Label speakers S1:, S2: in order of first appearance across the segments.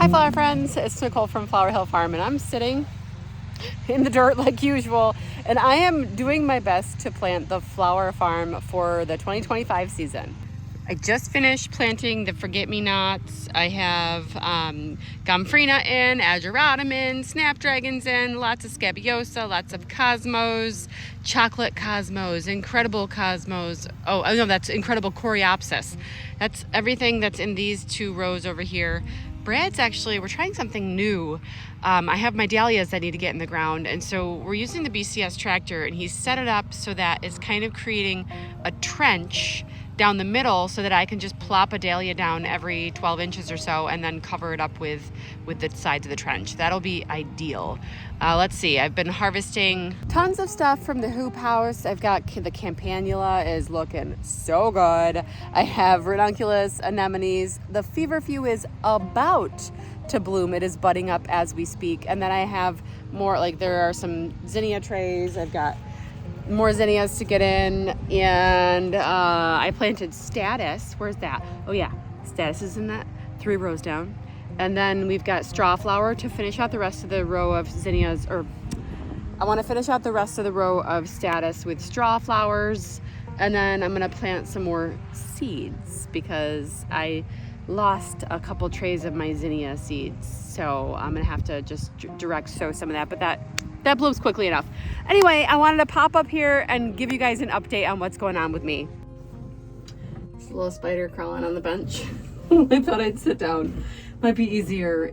S1: Hi flower friends, it's Nicole from Flower Hill Farm and I'm sitting in the dirt like usual and I am doing my best to plant the flower farm for the 2025 season. I just finished planting the forget-me-nots. I have gomphrena in, ageratum in, snapdragons in, lots of scabiosa, lots of cosmos, chocolate cosmos, incredible cosmos. Oh no, that's incredible coreopsis. That's everything that's in these two rows over here. Brad's actually, we're trying something new. I have my dahlias that need to get in the ground, and so we're using the BCS tractor, and he's set it up so that it's kind of creating a trench down the middle so that I can just plop a dahlia down every 12 inches or so and then cover it up with the sides of the trench. That'll be ideal. Let's see, I've been harvesting tons of stuff from the hoop house. I've got the campanula is looking so good. I have ranunculus, anemones. The feverfew is about to bloom. It is budding up as we speak. And then I have more, like there are some zinnia trays. I've got more zinnias to get in, and I planted status. Where's that? Oh yeah, status is in that 3 rows down. And then we've got straw flower to finish out the rest of the row of zinnias, or I want to finish out the rest of the row of status with straw flowers. And then I'm gonna plant some more seeds because I lost a couple trays of my zinnia seeds, so I'm gonna have to just direct sow some of that, but that blooms quickly enough. Anyway, I wanted to pop up here and give you guys an update on what's going on with me. This little spider crawling on the bench. I thought I'd sit down. Might be easier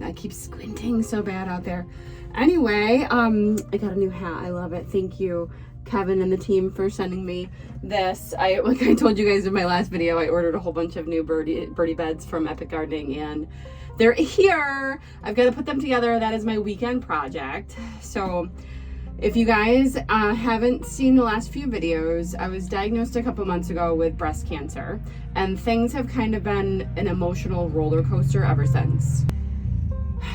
S1: I keep squinting so bad out there. Anyway, I got a new hat. I love it. Thank you, Kevin and the team, for sending me this. Like I told you guys in my last video, I ordered a whole bunch of new birdie beds from Epic Gardening, and they're here. I've got to put them together. That is my weekend project. So if you guys haven't seen the last few videos, I was diagnosed a couple months ago with breast cancer, and things have kind of been an emotional roller coaster ever since.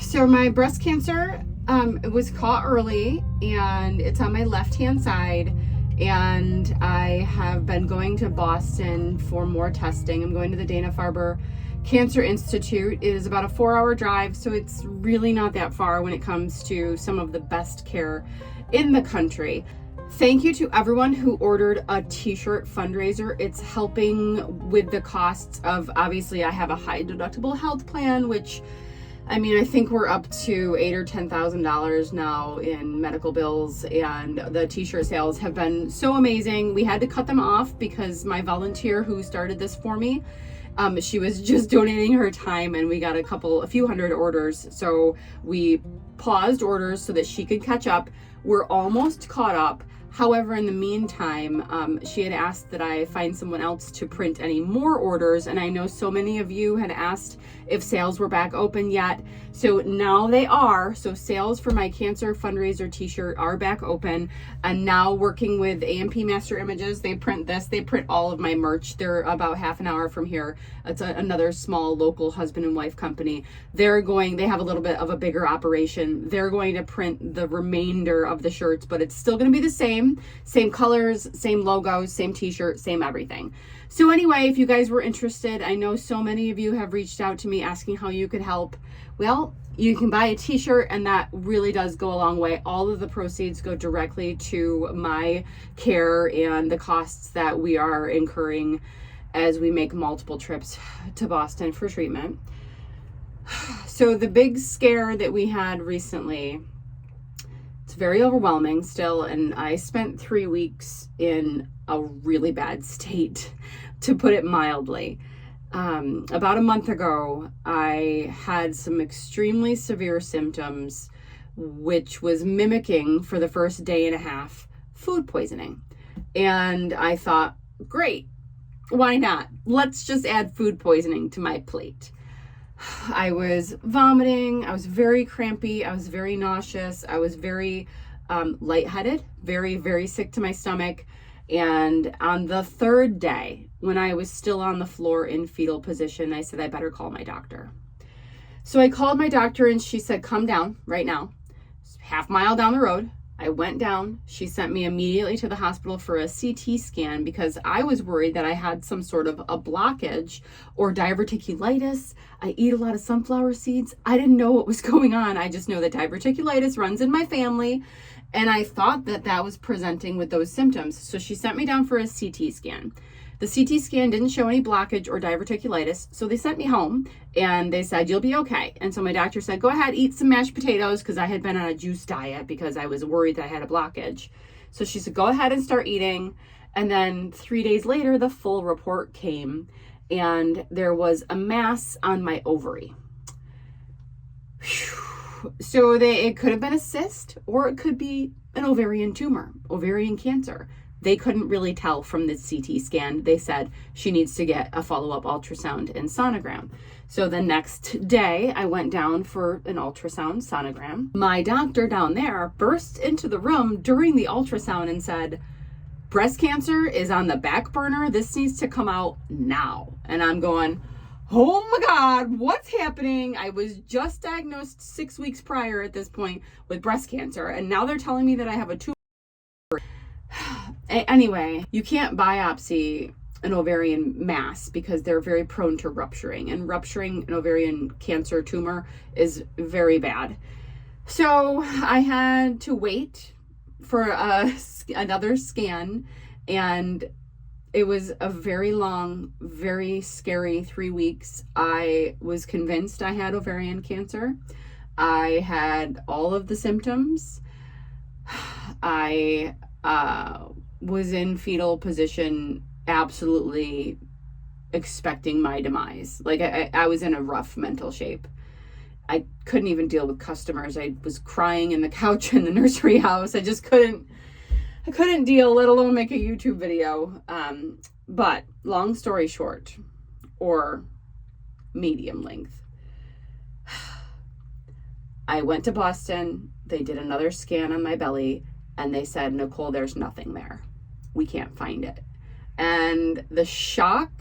S1: So my breast cancer it was caught early, and it's on my left-hand side, and I have been going to Boston for more testing. I'm going to the Dana-Farber Cancer Institute. It is about a 4-hour drive, so it's really not that far when it comes to some of the best care in the country. Thank you to everyone who ordered a t-shirt fundraiser. It's helping with the costs of, obviously I have a high deductible health plan, which I mean, I think we're up to $8,000 or $10,000 now in medical bills, and the t-shirt sales have been so amazing. We had to cut them off because my volunteer who started this for me, she was just donating her time, and we got a few hundred orders. So we paused orders so that she could catch up. We're almost caught up. However, in the meantime, she had asked that I find someone else to print any more orders, and I know so many of you had asked if sales were back open yet. So now they are. So sales for my cancer fundraiser t-shirt are back open, and now working with AMP Master Images, they print this. They print all of my merch. They're about half an hour from here. It's another small local husband and wife company. They have a little bit of a bigger operation. They're going to print the remainder of the shirts, but it's still going to be the same colors, same logos, same t-shirt, same everything. So anyway, if you guys were interested, I know so many of you have reached out to me asking how you could help. Well, you can buy a t-shirt, and that really does go a long way. All of the proceeds go directly to my care and the costs that we are incurring as we make multiple trips to Boston for treatment. So the big scare that we had recently, it's very overwhelming still, and I spent 3 weeks in a really bad state, to put it mildly. About a month ago, I had some extremely severe symptoms, which was mimicking, for the first day and a half, food poisoning. And I thought, great, why not? Let's just add food poisoning to my plate. I was vomiting, I was very crampy, I was very nauseous, I was very lightheaded, very, very sick to my stomach. And on the 3rd day, when I was still on the floor in fetal position, I said, I better call my doctor. So I called my doctor, and she said, come down right now. It's half mile down the road. I went down. She sent me immediately to the hospital for a CT scan because I was worried that I had some sort of a blockage or diverticulitis. I eat a lot of sunflower seeds. I didn't know what was going on. I just know that diverticulitis runs in my family, and I thought that that was presenting with those symptoms. So she sent me down for a CT scan. The CT scan didn't show any blockage or diverticulitis, so they sent me home and they said, you'll be okay. And so my doctor said, go ahead, eat some mashed potatoes, because I had been on a juice diet because I was worried that I had a blockage. So she said, go ahead and start eating. And then 3 days later, the full report came, and there was a mass on my ovary. So it could have been a cyst, or it could be an ovarian tumor, ovarian cancer. They couldn't really tell from the CT scan. They said she needs to get a follow-up ultrasound and sonogram. So the next day, I went down for an ultrasound sonogram. My doctor down there burst into the room during the ultrasound and said, breast cancer is on the back burner. This needs to come out now. And I'm going, oh my God, what's happening? I was just diagnosed 6 weeks prior at this point with breast cancer, and now they're telling me that I have a tumor. Anyway, you can't biopsy an ovarian mass because they're very prone to rupturing, and rupturing an ovarian cancer tumor is very bad. So I had to wait for another scan, and it was a very long, very scary 3 weeks. I was convinced I had ovarian cancer. I had all of the symptoms. I was in fetal position, absolutely expecting my demise. Like I was in a rough mental shape. I couldn't even deal with customers. I was crying in the couch in the nursery house. I couldn't deal, let alone make a YouTube video. But long story short, or medium length, I went to Boston. They did another scan on my belly, and they said, Nicole, there's nothing there. We can't find it. And the shock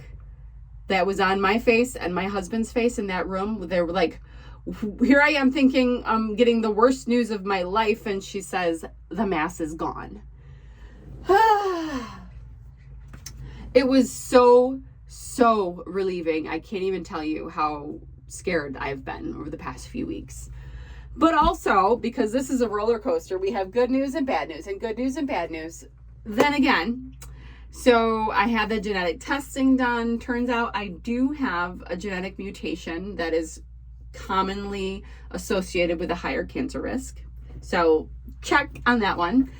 S1: that was on my face and my husband's face in that room, they were like, here I am thinking I'm getting the worst news of my life. And she says, the mass is gone. It was so relieving. I can't even tell you how scared I've been over the past few weeks. But also, because this is a roller coaster, we have good news and bad news, and good news and bad news. Then again, so I had the genetic testing done. Turns out I do have a genetic mutation that is commonly associated with a higher cancer risk. So check on that one.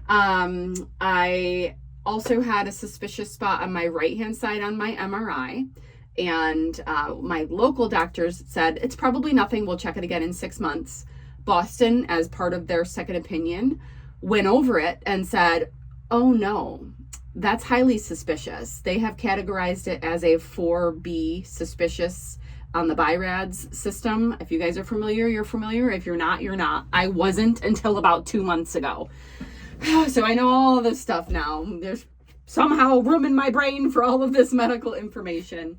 S1: I also had a suspicious spot on my right-hand side on my MRI. And my local doctors said, it's probably nothing. We'll check it again in 6 months. Boston, as part of their second opinion, went over it and said, oh no, that's highly suspicious. They have categorized it as a 4B suspicious on the BI-RADS system. If you guys are familiar, you're familiar. If you're not, you're not. I wasn't until about 2 months ago. So I know all of this stuff now. There's somehow room in my brain for all of this medical information.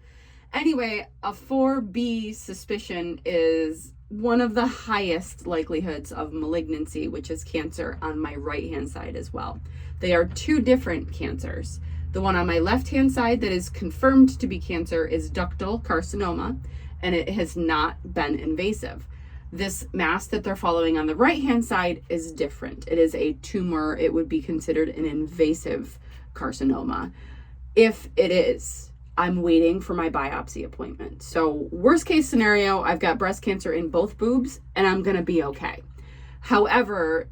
S1: Anyway, a 4B suspicion is one of the highest likelihoods of malignancy, which is cancer on my right-hand side as well. They are two different cancers. The one on my left-hand side that is confirmed to be cancer is ductal carcinoma, and it has not been invasive. This mass that they're following on the right-hand side is different. It is a tumor. It would be considered an invasive carcinoma. If it is, I'm waiting for my biopsy appointment. So worst case scenario, I've got breast cancer in both boobs and I'm going to be okay. However,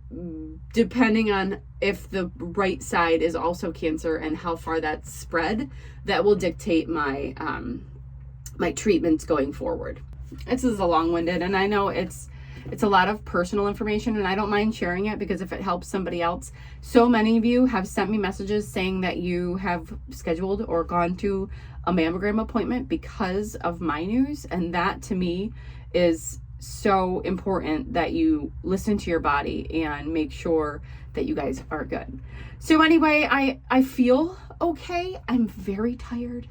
S1: depending on if the right side is also cancer and how far that's spread, that will dictate my my treatments going forward. This is a long-winded, and I know it's a lot of personal information, and I don't mind sharing it because if it helps somebody else. So many of you have sent me messages saying that you have scheduled or gone to a mammogram appointment because of my news, and that to me is so important, that you listen to your body and make sure that you guys are good. So anyway, I feel okay. I'm very tired.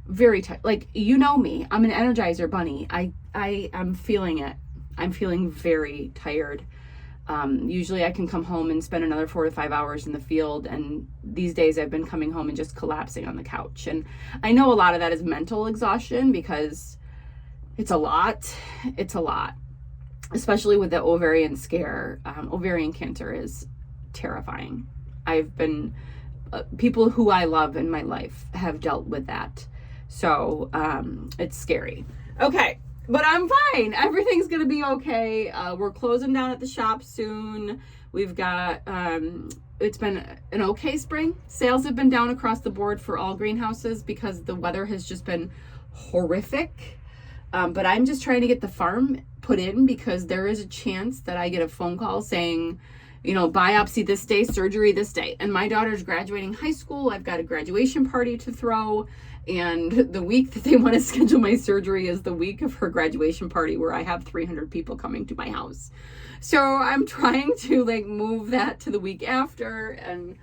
S1: Very tired. Like, you know me, I'm an Energizer bunny. I am feeling it. I'm feeling very tired. Usually I can come home and spend another 4 to 5 hours in the field, and these days I've been coming home and just collapsing on the couch. And I know a lot of that is mental exhaustion because it's a lot, especially with the ovarian scare. Ovarian cancer is terrifying. I've been, people who I love in my life have dealt with that. So it's scary. Okay, but I'm fine. Everything's going to be okay. We're closing down at the shop soon. We've got, it's been an okay spring. Sales have been down across the board for all greenhouses because the weather has just been horrific. But I'm just trying to get the farm put in because there is a chance that I get a phone call saying, you know, biopsy this day, surgery this day. And my daughter's graduating high school. I've got a graduation party to throw. And the week that they want to schedule my surgery is the week of her graduation party where I have 300 people coming to my house. So I'm trying to like move that to the week after. And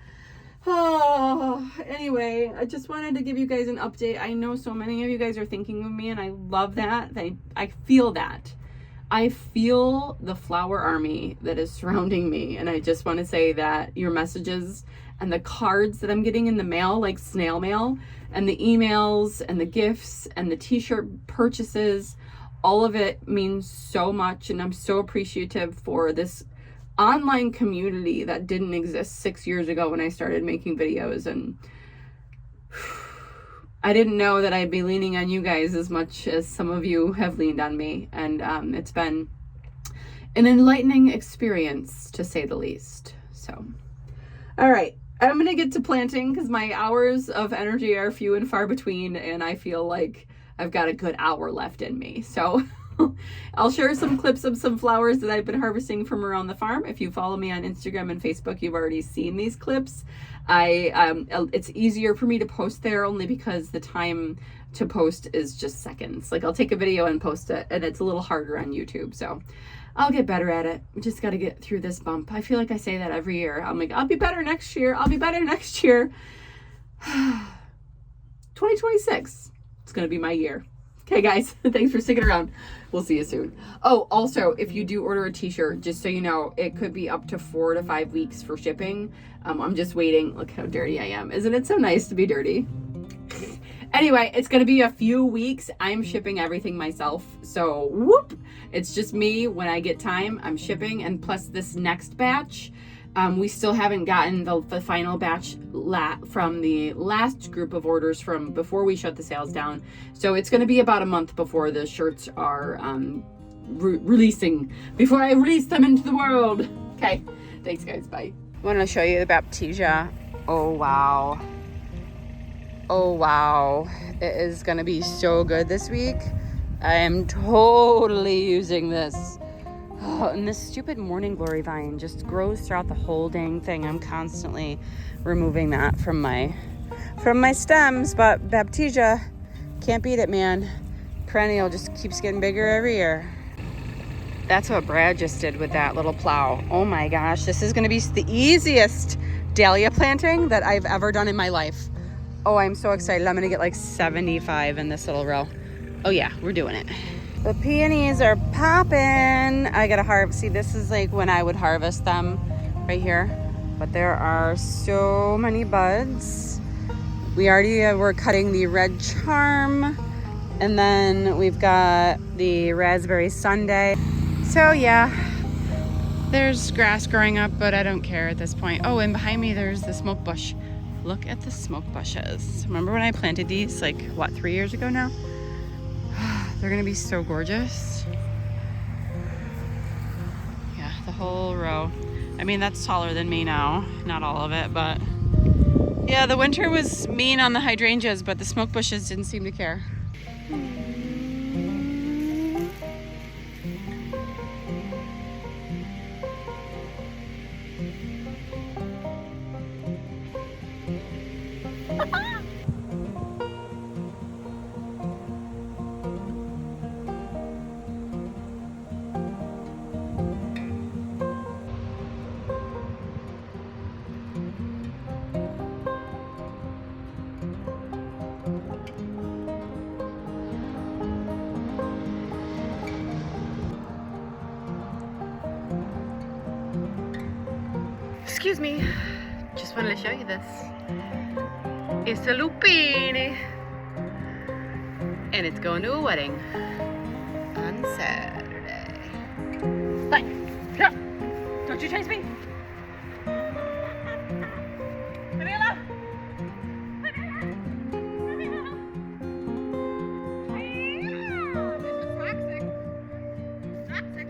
S1: anyway, I just wanted to give you guys an update. I know so many of you guys are thinking of me, and I love that. I feel that. I feel the flower army that is surrounding me. And I just want to say that your messages and the cards that I'm getting in the mail, like snail mail, and the emails and the gifts and the t-shirt purchases, all of it means so much. And I'm so appreciative for this online community that didn't exist 6 years ago when I started making videos. And I didn't know that I'd be leaning on you guys as much as some of you have leaned on me. And it's been an enlightening experience, to say the least. So, all right. I'm going to get to planting because my hours of energy are few and far between, and I feel like I've got a good hour left in me. So I'll share some clips of some flowers that I've been harvesting from around the farm. If you follow me on Instagram and Facebook, you've already seen these clips. It's easier for me to post there only because the time to post is just seconds. Like I'll take a video and post it, and it's a little harder on YouTube. So I'll get better at it. We just got to get through this bump. I feel like I say that every year. I'm like, I'll be better next year. I'll be better next year. 2026. It's going to be my year. Okay, guys. Thanks for sticking around. We'll see you soon. Oh, also, if you do order a t-shirt, just so you know, it could be up to 4 to 5 weeks for shipping. I'm just waiting. Look how dirty I am. Isn't it so nice to be dirty? Anyway, it's going to be a few weeks. I'm shipping everything myself. So, whoop. It's just me. When I get time, I'm shipping. And plus this next batch, we still haven't gotten the final batch from the last group of orders from before we shut the sales down. So it's going to be about a month before the shirts are releasing, before I release them into the world. Okay. Thanks, guys. Bye. I want to show you the Baptisia. Oh, wow. Oh, wow. It is going to be so good this week. I am totally using this. Oh, and this stupid morning glory vine just grows throughout the whole dang thing. I'm constantly removing that from my stems, but Baptisia, can't beat it, man. Perennial just keeps getting bigger every year. That's what Brad just did with that little plow. Oh my gosh, this is going to be the easiest dahlia planting that I've ever done in my life. Oh, I'm so excited. I'm going to get like 75 in this little row. Oh yeah, we're doing it. The peonies are popping. I got to harvest. See, this is like when I would harvest them right here. But there are so many buds. We already were cutting the red charm. And then we've got the raspberry sundae. So yeah, there's grass growing up, but I don't care at this point. Oh, and behind me there's the smoke bush. Look at the smoke bushes. Remember when I planted these like, what, 3 years ago now? They're gonna be so gorgeous. Yeah, the whole row. I mean, that's taller than me now. Not all of it, but yeah, the winter was mean on the hydrangeas, but the smoke bushes didn't seem to care. Excuse me. Just wanted to show you this. It's a lupine. And it's going to a wedding on Saturday. Bye. Don't you chase me. Leave me alone. Leave me alone. Leave me alone. This is toxic. Toxic.